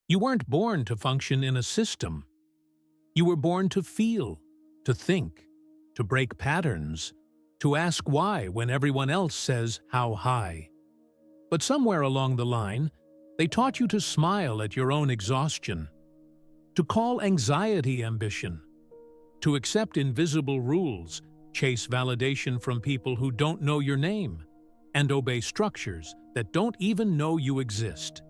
You weren't born to function in a system. You were born to feel, to think, to break patterns, to ask why when everyone else says how high. But somewhere along the line, they taught you to smile at your own exhaustion, to call anxiety ambition, to accept invisible rules, chase validation from people who don't know your name, and obey structures that don't even know you exist.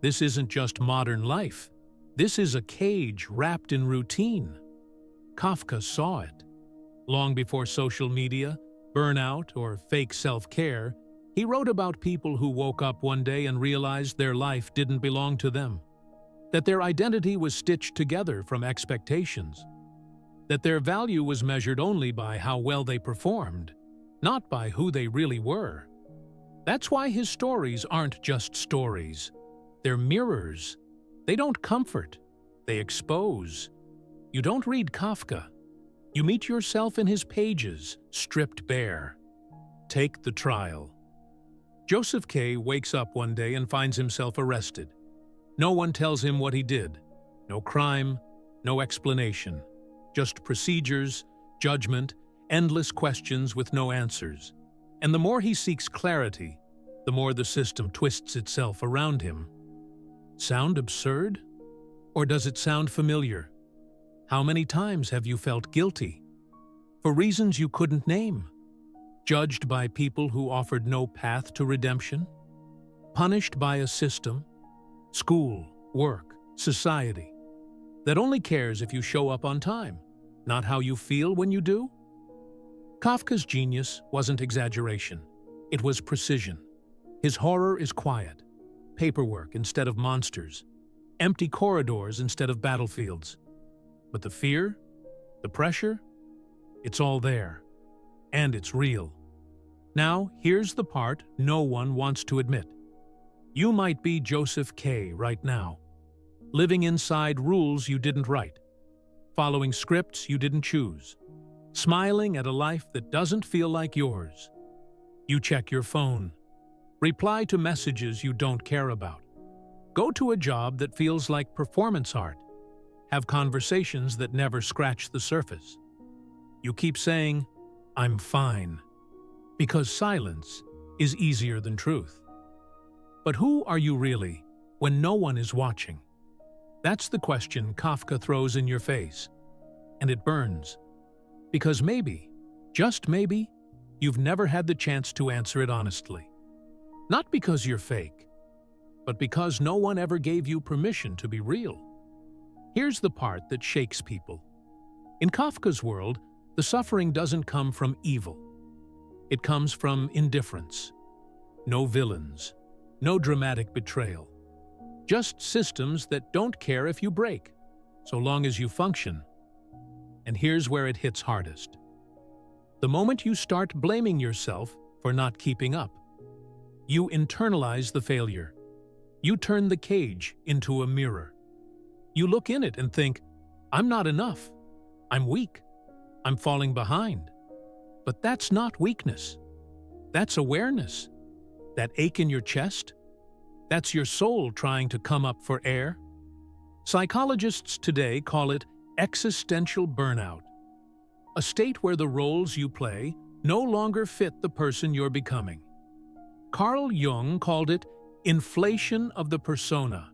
This isn't just modern life. This is a cage wrapped in routine. Kafka saw it. Long before social media, burnout, or fake self-care, he wrote about people who woke up one day and realized their life didn't belong to them, that their identity was stitched together from expectations, that their value was measured only by how well they performed, not by who they really were. That's why his stories aren't just stories. They're mirrors. They don't comfort. They expose. You don't read Kafka. You meet yourself in his pages, stripped bare. Take the trial. Joseph K. wakes up one day and finds himself arrested. No one tells him what he did. No crime, no explanation. Just procedures, judgment, endless questions with no answers. And the more he seeks clarity, the more the system twists itself around him. Sound absurd? Or does it sound familiar? How many times have you felt guilty? For reasons you couldn't name? Judged by people who offered no path to redemption? Punished by a system, school, work, society, that only cares if you show up on time, not how you feel when you do? Kafka's genius wasn't exaggeration. It was precision. His horror is quiet. Paperwork instead of monsters. Empty corridors instead of battlefields. But the fear, the pressure, it's all there. And it's real. Now, here's the part no one wants to admit. You might be Joseph K. right now, living inside rules you didn't write, following scripts you didn't choose, smiling at a life that doesn't feel like yours. You check your phone, reply to messages you don't care about, go to a job that feels like performance art, have conversations that never scratch the surface. You keep saying, "I'm fine," because silence is easier than truth. But who are you really when no one is watching? That's the question Kafka throws in your face. And it burns. Because maybe, just maybe, you've never had the chance to answer it honestly. Not because you're fake, but because no one ever gave you permission to be real. Here's the part that shakes people. In Kafka's world, the suffering doesn't come from evil. It comes from indifference. No villains. No dramatic betrayal. Just systems that don't care if you break, so long as you function. And here's where it hits hardest. The moment you start blaming yourself for not keeping up, you internalize the failure. You turn the cage into a mirror. You look in it and think, "I'm not enough. I'm weak. I'm falling behind." But that's not weakness. That's awareness. That ache in your chest? That's your soul trying to come up for air. Psychologists today call it existential burnout, a state where the roles you play no longer fit the person you're becoming. Carl Jung called it inflation of the persona,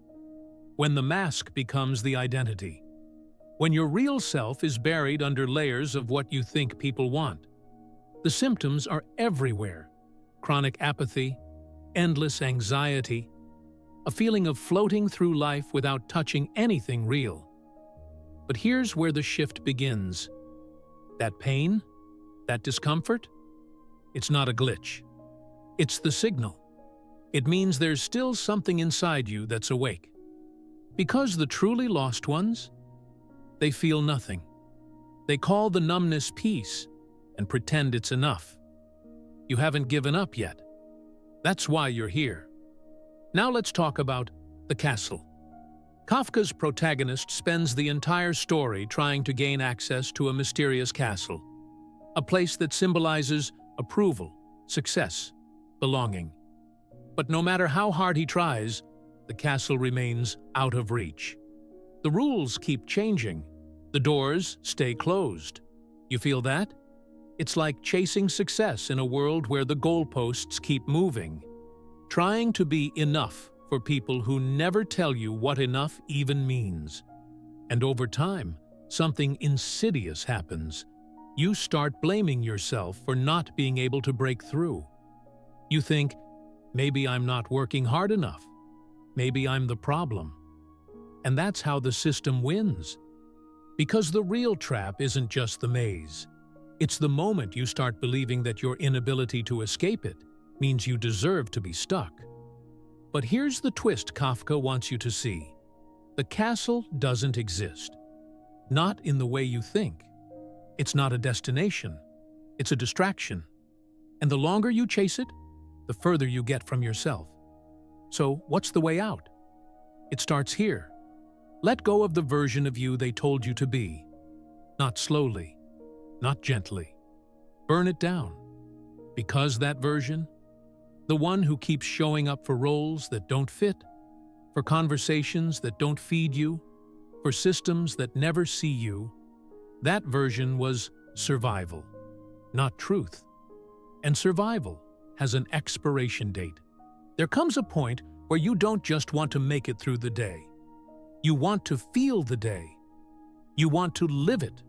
when the mask becomes the identity, when your real self is buried under layers of what you think people want. The symptoms are everywhere: chronic apathy, endless anxiety, a feeling of floating through life without touching anything real. But here's where the shift begins. That pain, that discomfort, it's not a glitch. It's the signal. It means there's still something inside you that's awake. Because the truly lost ones, they feel nothing. They call the numbness peace and pretend it's enough. You haven't given up yet. That's why you're here. Now let's talk about the castle. Kafka's protagonist spends the entire story trying to gain access to a mysterious castle, a place that symbolizes approval, success, belonging. But no matter how hard he tries, the castle remains out of reach. The rules keep changing. The doors stay closed. You feel that? It's like chasing success in a world where the goalposts keep moving. Trying to be enough for people who never tell you what enough even means. And over time, something insidious happens. You start blaming yourself for not being able to break through. You think, maybe I'm not working hard enough. Maybe I'm the problem. And that's how the system wins. Because the real trap isn't just the maze. It's the moment you start believing that your inability to escape it means you deserve to be stuck. But here's the twist Kafka wants you to see. The castle doesn't exist. Not in the way you think. It's not a destination. It's a distraction. And the longer you chase it, the further you get from yourself. So what's the way out? It starts here. Let go of the version of you they told you to be. Not slowly, not gently. Burn it down. Because that version, the one who keeps showing up for roles that don't fit, for conversations that don't feed you, for systems that never see you, that version was survival, not truth. And survival has an expiration date. There comes a point where you don't just want to make it through the day. You want to feel the day. You want to live it,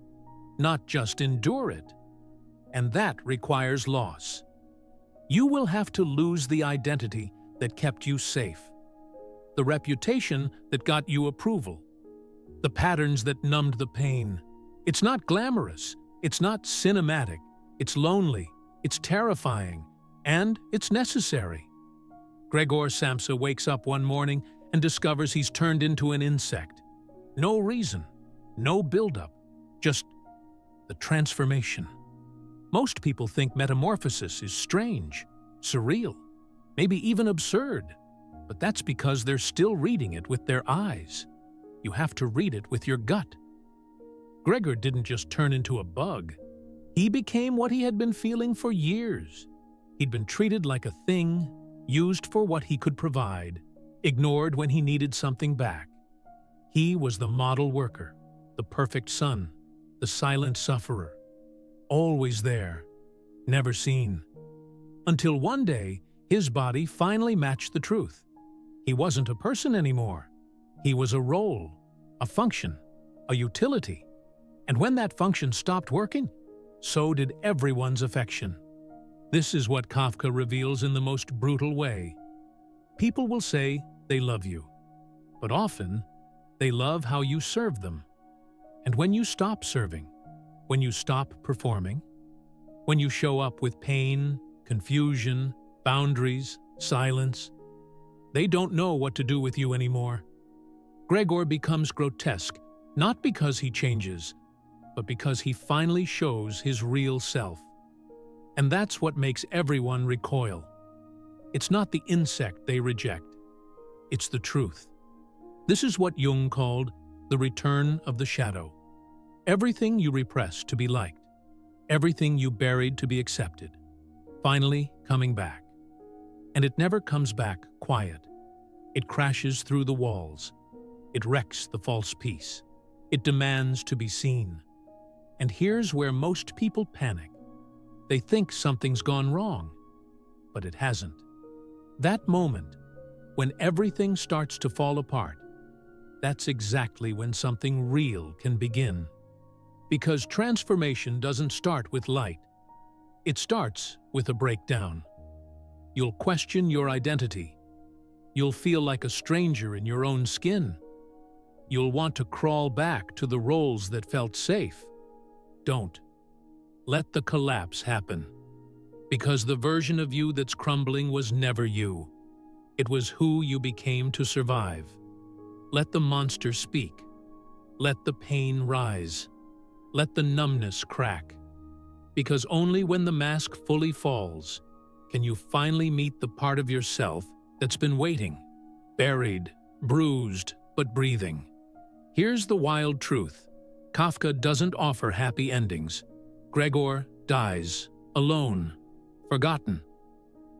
not just endure it. And that requires loss. You will have to lose the identity that kept you safe, the reputation that got you approval, the patterns that numbed the pain. It's not glamorous, it's not cinematic, it's lonely, it's terrifying, and it's necessary. Gregor Samsa wakes up one morning and discovers he's turned into an insect. No reason, no buildup, just the transformation. Most people think Metamorphosis is strange, surreal, maybe even absurd, but that's because they're still reading it with their eyes. You have to read it with your gut. Gregor didn't just turn into a bug. He became what he had been feeling for years. He'd been treated like a thing, used for what he could provide, ignored when he needed something back. He was the model worker, the perfect son, the silent sufferer. Always there, never seen. Until one day, his body finally matched the truth. He wasn't a person anymore. He was a role, a function, a utility. And when that function stopped working, so did everyone's affection. This is what Kafka reveals in the most brutal way. People will say they love you, but often they love how you serve them. And when you stop serving, when you stop performing, when you show up with pain, confusion, boundaries, silence, they don't know what to do with you anymore. Gregor becomes grotesque, not because he changes, but because he finally shows his real self. And that's what makes everyone recoil. It's not the insect they reject. It's the truth. This is what Jung called the return of the shadow. Everything you repressed to be liked, everything you buried to be accepted, finally coming back. And it never comes back quiet. It crashes through the walls. It wrecks the false peace. It demands to be seen. And here's where most people panic. They think something's gone wrong, but it hasn't. That moment, when everything starts to fall apart, that's exactly when something real can begin. Because transformation doesn't start with light. It starts with a breakdown. You'll question your identity. You'll feel like a stranger in your own skin. You'll want to crawl back to the roles that felt safe. Don't. Let the collapse happen. Because the version of you that's crumbling was never you. It was who you became to survive. Let the monster speak. Let the pain rise. Let the numbness crack. Because only when the mask fully falls can you finally meet the part of yourself that's been waiting, buried, bruised, but breathing. Here's the wild truth. Kafka doesn't offer happy endings. Gregor dies, alone, forgotten.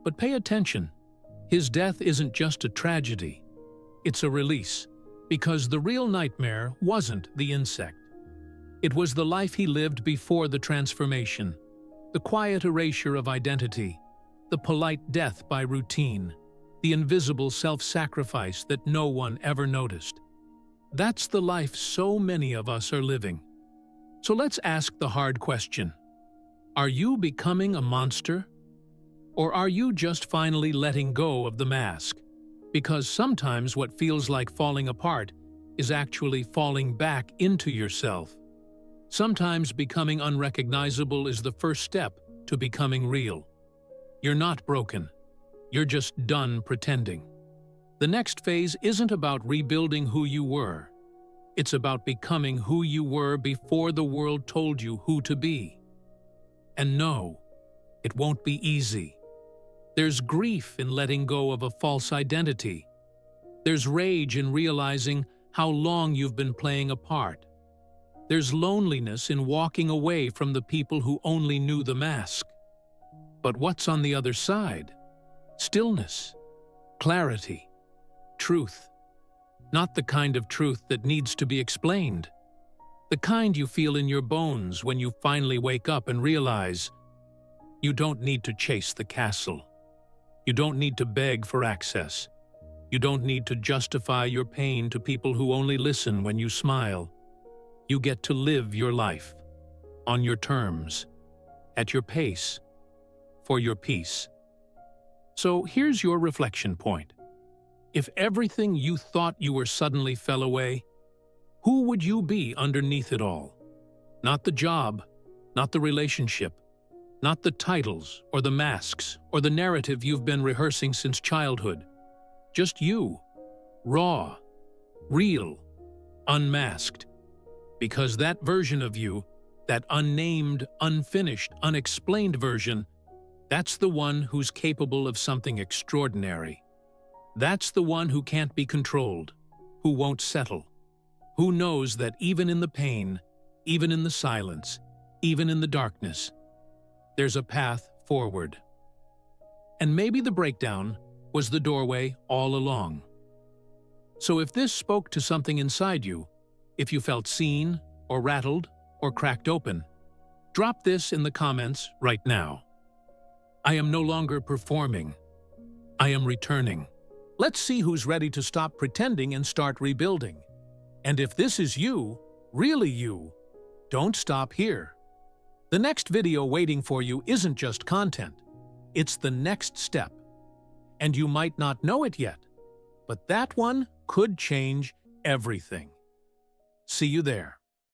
But pay attention. His death isn't just a tragedy. It's a release, because the real nightmare wasn't the insect. It was the life he lived before the transformation, the quiet erasure of identity, the polite death by routine, the invisible self-sacrifice that no one ever noticed. That's the life so many of us are living. So let's ask the hard question. Are you becoming a monster? Or are you just finally letting go of the mask? Because sometimes what feels like falling apart is actually falling back into yourself. Sometimes becoming unrecognizable is the first step to becoming real. You're not broken. You're just done pretending. The next phase isn't about rebuilding who you were. It's about becoming who you were before the world told you who to be. And no, it won't be easy. There's grief in letting go of a false identity. There's rage in realizing how long you've been playing a part. There's loneliness in walking away from the people who only knew the mask. But what's on the other side? Stillness, clarity, truth. Not the kind of truth that needs to be explained. The kind you feel in your bones when you finally wake up and realize you don't need to chase the castle. You don't need to beg for access. You don't need to justify your pain to people who only listen when you smile. You get to live your life, on your terms, at your pace, for your peace. So here's your reflection point. If everything you thought you were suddenly fell away, who would you be underneath it all? Not the job, not the relationship, not the titles or the masks or the narrative you've been rehearsing since childhood. Just you, raw, real, unmasked. Because that version of you, that unnamed, unfinished, unexplained version, that's the one who's capable of something extraordinary. That's the one who can't be controlled, who won't settle, who knows that even in the pain, even in the silence, even in the darkness, there's a path forward. And maybe the breakdown was the doorway all along. So if this spoke to something inside you, if you felt seen, or rattled, or cracked open, drop this in the comments right now. I am no longer performing. I am returning. Let's see who's ready to stop pretending and start rebuilding. And if this is you, really you, don't stop here. The next video waiting for you isn't just content. It's the next step. And you might not know it yet, but that one could change everything. See you there.